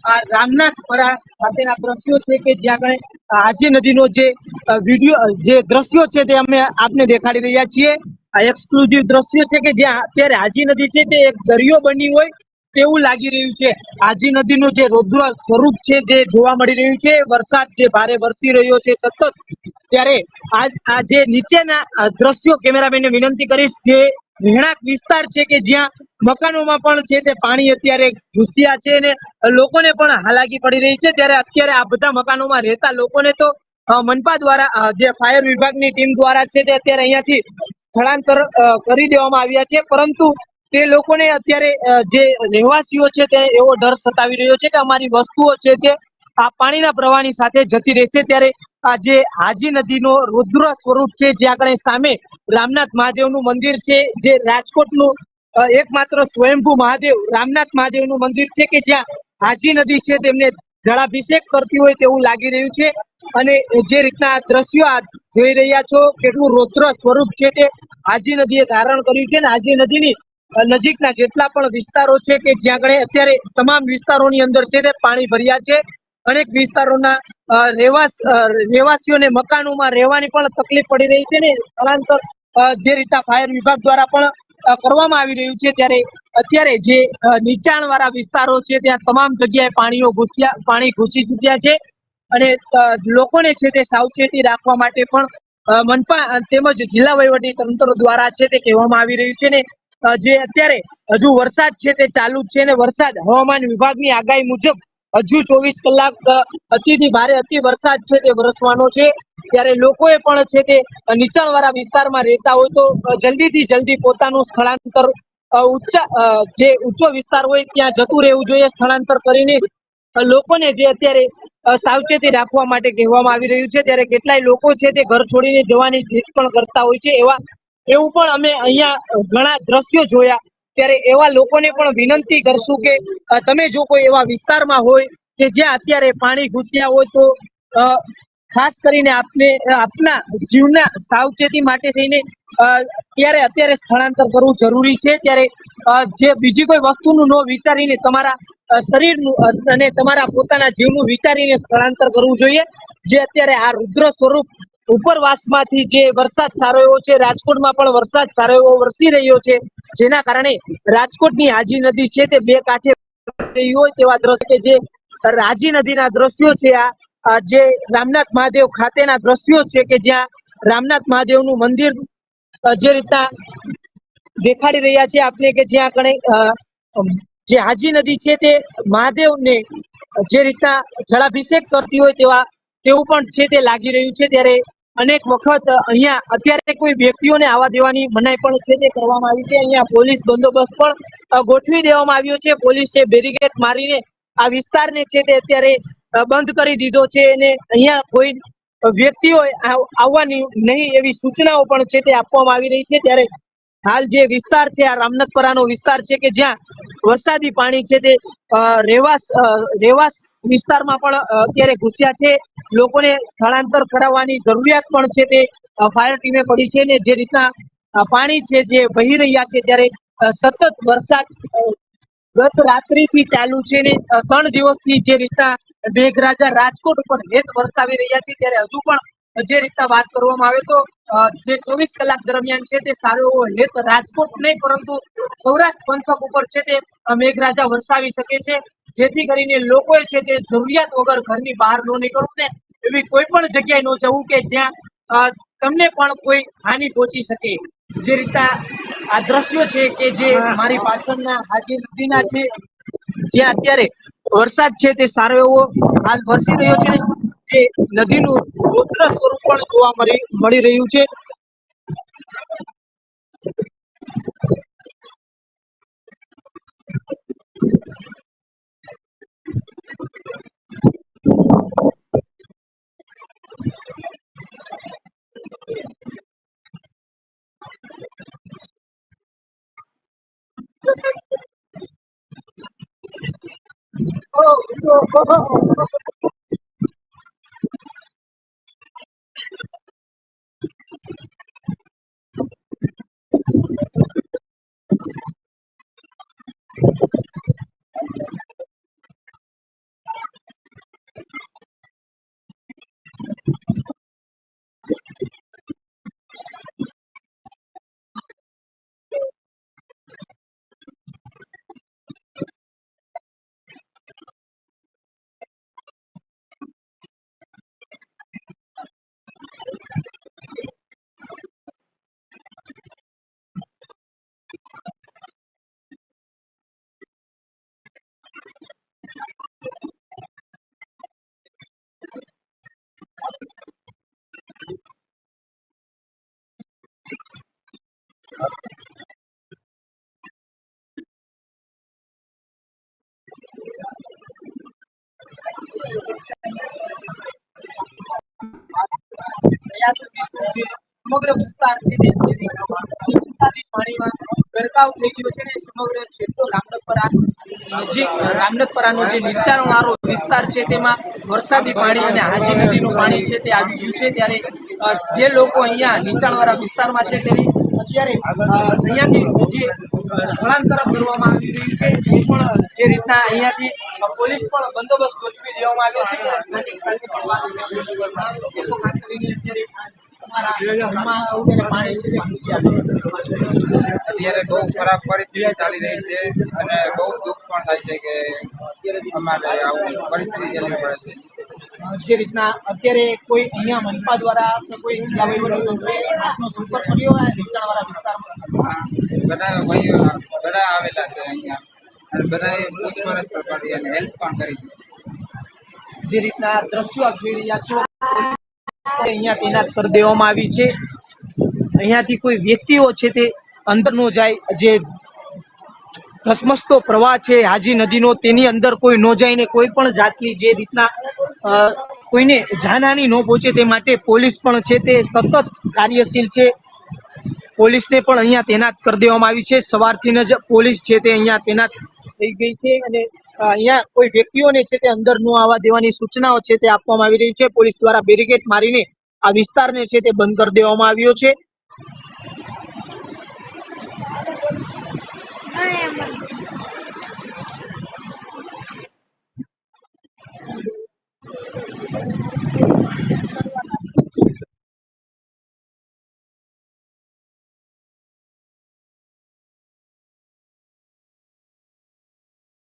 આ રામનાથપરા ખાતેના દ્રશ્યો છે કે જ્યાં આગળ હાજી નદીનો જે વિડીયો જે દ્રશ્યો છે તે અમે આપને દેખાડી રહ્યા છીએ। આ એક્સક્લુઝિવ દ્રશ્ય છે કે જ્યાં અત્યારે હાજી નદી છે તે એક દરિયો બની હોય તેવું લાગી રહ્યું છે। હાજી નદીનું જે રૌદ્ર સ્વરૂપ છે જે જોવા મળી રહ્યું છે, વરસાદ જે ભારે વરસી રહ્યો છે સતત, ત્યારે આ જે નીચેના દ્રશ્યો કેમેરામેનને વિનંતી કરીશ, જે રહેણાંક વિસ્તાર છે કે જ્યાં મકાનોમાં પણ છે તે પાણી અત્યારે ઘૂસ્યા છે અને લોકોને પણ હાલાકી પડી રહી છે। ત્યારે અત્યારે આ બધા મકાનોમાં રહેતા લોકોને તો મનપા દ્વારા જે ફાયર વિભાગની ટીમ દ્વારા છે તે અત્યારે અહીંયાથી સ્થળાંતર કરી દેવામાં આવ્યા છે, પરંતુ તે લોકોને અત્યારે જે રહેવાસીઓ છે તે એવો ડર સતાવી રહ્યો છે કે અમારી વસ્તુઓ છે તે આ પાણીના પ્રવાહની સાથે જતી રહેશે। ત્યારે આ જે હાજી નદીનો રુદ્ર સ્વરૂપ છે, જ્યાં આગળ સામે રામનાથ મહાદેવનું મંદિર છે, જે રાજકોટનું એકમાત્ર સ્વયંભૂ મહાદેવ રામનાથ મહાદેવનું મંદિર છે કે જ્યાં હાજી નદી છે તેમને જળાભિષેક કરતી હોય તેવું લાગી રહ્યું છે। અને જે રીતના દ્રશ્યો આ જોઈ રહ્યા છો, કેટલું રૌદ્ર સ્વરૂપ છે તે હાજી નદીએ ધારણ કર્યું છે। ને હાજી નદીની નજીકના જેટલા પણ વિસ્તારો છે કે જ્યાં આગળ અત્યારે તમામ વિસ્તારોની અંદર છે તે પાણી ભર્યા છે। અનેક વિસ્તારોના રહેવાસીઓને મકાનોમાં રહેવાની પણ તકલીફ પડી રહી છે ને સ્થળાંતર જે રીતના ફાયર વિભાગ દ્વારા પણ કરવામાં આવી રહ્યું છે। ત્યારે અત્યારે જે નીચાણ વાળા વિસ્તારો છે ત્યાં તમામ જગ્યાએ પાણી ઘૂસી ચુક્યા છે અને લોકોને છે તે સાવચેતી રાખવા માટે પણ મનપા તેમજ જિલ્લા વહીવટી તંત્ર દ્વારા છે તે કહેવામાં આવી રહ્યું છે। ને જે અત્યારે હજુ વરસાદ છે તે ચાલુ જ છે અને વરસાદ હવામાન વિભાગની આગાહી મુજબ હજુ 24 કલાક અતિથી ભારે અતિ વરસાદ છે તે વરસવાનો છે। ત્યારે લોકોએ પણ છે તે નીચાણવાળા વિસ્તારમાં રહેતા હોય તો જલ્દીથી જલ્દી પોતાનું સ્થળાંતર જે ઊંચો વિસ્તાર હોય ત્યાં જતું રહેવું જોઈએ સ્થળાંતર કરીને। લોકોને જે અત્યારે સાવચેતી રાખવા માટે કહેવામાં આવી રહ્યું છે। ત્યારે કેટલાય લોકો છે તે ઘર છોડીને જવાની જીદ પણ કરતા હોય છે। એવું પણ અમે અહીંયા ઘણા દ્રશ્યો જોયા। ત્યારે એવા લોકોને પણ વિનંતી કરશું કે તમે જો કોઈ એવા વિસ્તારમાં હોય કે જ્યાં અત્યારે પાણી ઘૂસ્યા હોય તો ખાસ કરીને આપના જીવના સાવચેતી માટે થઈને અત્યારે સ્થળાંતર કરવું જરૂરી છે। ત્યારે જે બીજી કોઈ વસ્તુનું ન વિચારીને તમારા શરીરનું અને તમારા પોતાના જીવનું વિચારીને સ્થળાંતર કરવું જોઈએ। જે અત્યારે આ રુદ્ર સ્વરૂપ ઉપરવાસમાંથી જે વરસાદ સારો એવો છે, રાજકોટમાં પણ વરસાદ સારો એવો વરસી રહ્યો છે, જેના કારણે રાજકોટની હાજી નદી છે તે બે કાંઠે હોય તેવા દ્રશ્ય કે જે હાજી નદીના દ્રશ્યો છે, આ જે રામનાથ મહાદેવ ખાતેના દ્રશ્યો છે કે જ્યાં રામનાથ મહાદેવનું મંદિર જે રીતના દેખાડી રહ્યા છે આપણે કે જ્યાં આપણે જે હાજી નદી છે તે મહાદેવને જે રીતના જળાભિષેક કરતી હોય તેવું પણ છે તે લાગી રહ્યું છે। ત્યારે અનેક વખત અહીંયા અત્યારે કોઈ વ્યક્તિઓને આવવા દેવાની મનાઈ પણ છે તે કરવામાં આવી છે। અહીંયા પોલીસ બંદોબસ્ત પણ ગોઠવી દેવામાં આવ્યો છે। પોલીસે બેરીકેડ મારીને આ વિસ્તારને છે તે અત્યારે બંધ કરી દીધો છે અને અહીંયા કોઈ વ્યક્તિઓ આવવાની નહીં એવી સૂચનાઓ પણ છે તે આપવામાં આવી રહી છે। ત્યારે હાલ જે વિસ્તાર છે આ રામનાથપરાનો વિસ્તાર છે કે જ્યાં વરસાદી પાણી છે તે રેવાસ વિસ્તારમાં પણ અત્યારે ઘૂસ્યા છે। લોકોને સ્થળાંતર કરાવવાની જરૂરિયાત પણ છે તે ફાયર ટીમે પડી છે ને જે રીતના પાણી છે જે વહી રહ્યા છે। ત્યારે સતત વરસાદ ગત રાત્રિથી ચાલુ છે ને 3 દિવસથી જે રીતના મેઘરાજા રાજકોટ ઉપર હેત વરસાવી રહ્યા છે। ત્યારે હજુ પણ જે રીતના વાત કરવામાં આવે તો જે 24 કલાક દરમિયાન છે તે સારો એવો હેત રાજકોટ નહીં પરંતુ સૌરાષ્ટ્ર પંથક ઉપર છે તે મેઘરાજા વરસાવી શકે છે, જેથી કરીને લોકોએ છે તે જરૂરિયાત વગર ઘરની બહાર ન નીકળવું ને એવી કોઈ પણ જગ્યાએ ન જવું કે જ્યાં તમને પણ કોઈ હાનિ પહોંચી શકે। જે રીતના આ દ્રશ્યો છે કે જે મારી પાછળના હાજી નદીના છે, જ્યાં અત્યારે વરસાદ છે તે સારો એવો હાલ વરસી રહ્યો છે, જે નદીનું રૌદ્ર સ્વરૂપ પણ જોવા મળી રહ્યું છે। ત્યાં સુધી શું છે સમગ્ર વિસ્તાર છે તે વરસાદી પાણીમાં ગરકાવ થઈ ગયો છે ને સમગ્ર જેટલો રામનાથપરાનો જે નીચાણવાળો વિસ્તાર છે તેમાં વરસાદી પાણી અને હાજી નદીનું પાણી છે તે આવી ગયું છે ત્યારે જે લોકો અહીંયા નીચાણવાળા વિસ્તારમાં છે તેની અત્યારે અહીંયાથી જે સ્થળાંતર કરવામાં આવી રહ્યું છે એ પણ જે રીતના અહીંયાથી પોલીસ પણ બંદોબસ્ત ગોઠવી દેવામાં આવ્યો છે ત્યારે સ્થાનિક સાથે પણ વાત લોકો ખાસ કરીને અત્યારે પાણી છે તે ઘૂસી આવ્યું. અત્યારે બહુ ખરાબ પરિસ્થિતિ ચાલી રહી છે અને બહુ દુઃખ પણ થાય છે કે અમારે આવું પરિસ્થિતિ ઝેલવી પડે છે. જે રીતના અત્યારે કોઈ અહીંયા મનપા દ્વારા કે કોઈ જિલ્લા વહીવટીતંત્રએ આપનો સંપર્ક કર્યો હોય નીચાણવાળા વિસ્તારમાં? બધા ભાઈઓ બધા આવેલા છે અહીંયા અને બધાએ પૂછપરછ પણ કરી અને હેલ્પ પણ કરી છે. જે રીતના દ્રશ્યો આપ જોઈ રહ્યા છો અહીંયા તૈનાત કરી દેવામાં આવી છે. અહીંયાથી કોઈ વ્યક્તિઓ છે તે અંદર નો જાય, જે ધસમસતો પ્રવાહ છે હાજી નદીનો તેની અંદર કોઈ ન જાય ને કોઈ પણ જાતની જે રીતના કોઈને જાનહાની ન પહોંચે તે માટે પોલીસ પણ છે તે સતત કાર્યશીલ છે. પોલીસને પણ અહીંયા તૈનાત કરી દેવામાં આવી છે. સવારથી જ પોલીસ છે તે અહીંયા તૈનાત થઈ ગઈ છે અને અહીંયા કોઈ વ્યક્તિઓને છે તે અંદર ન આવવા દેવાની સૂચનાઓ છે તે આપવામાં આવી રહી છે. પોલીસ દ્વારા બેરિકેડ મારીને આ વિસ્તારને છે તે બંધ કરી દેવામાં આવ્યો છે.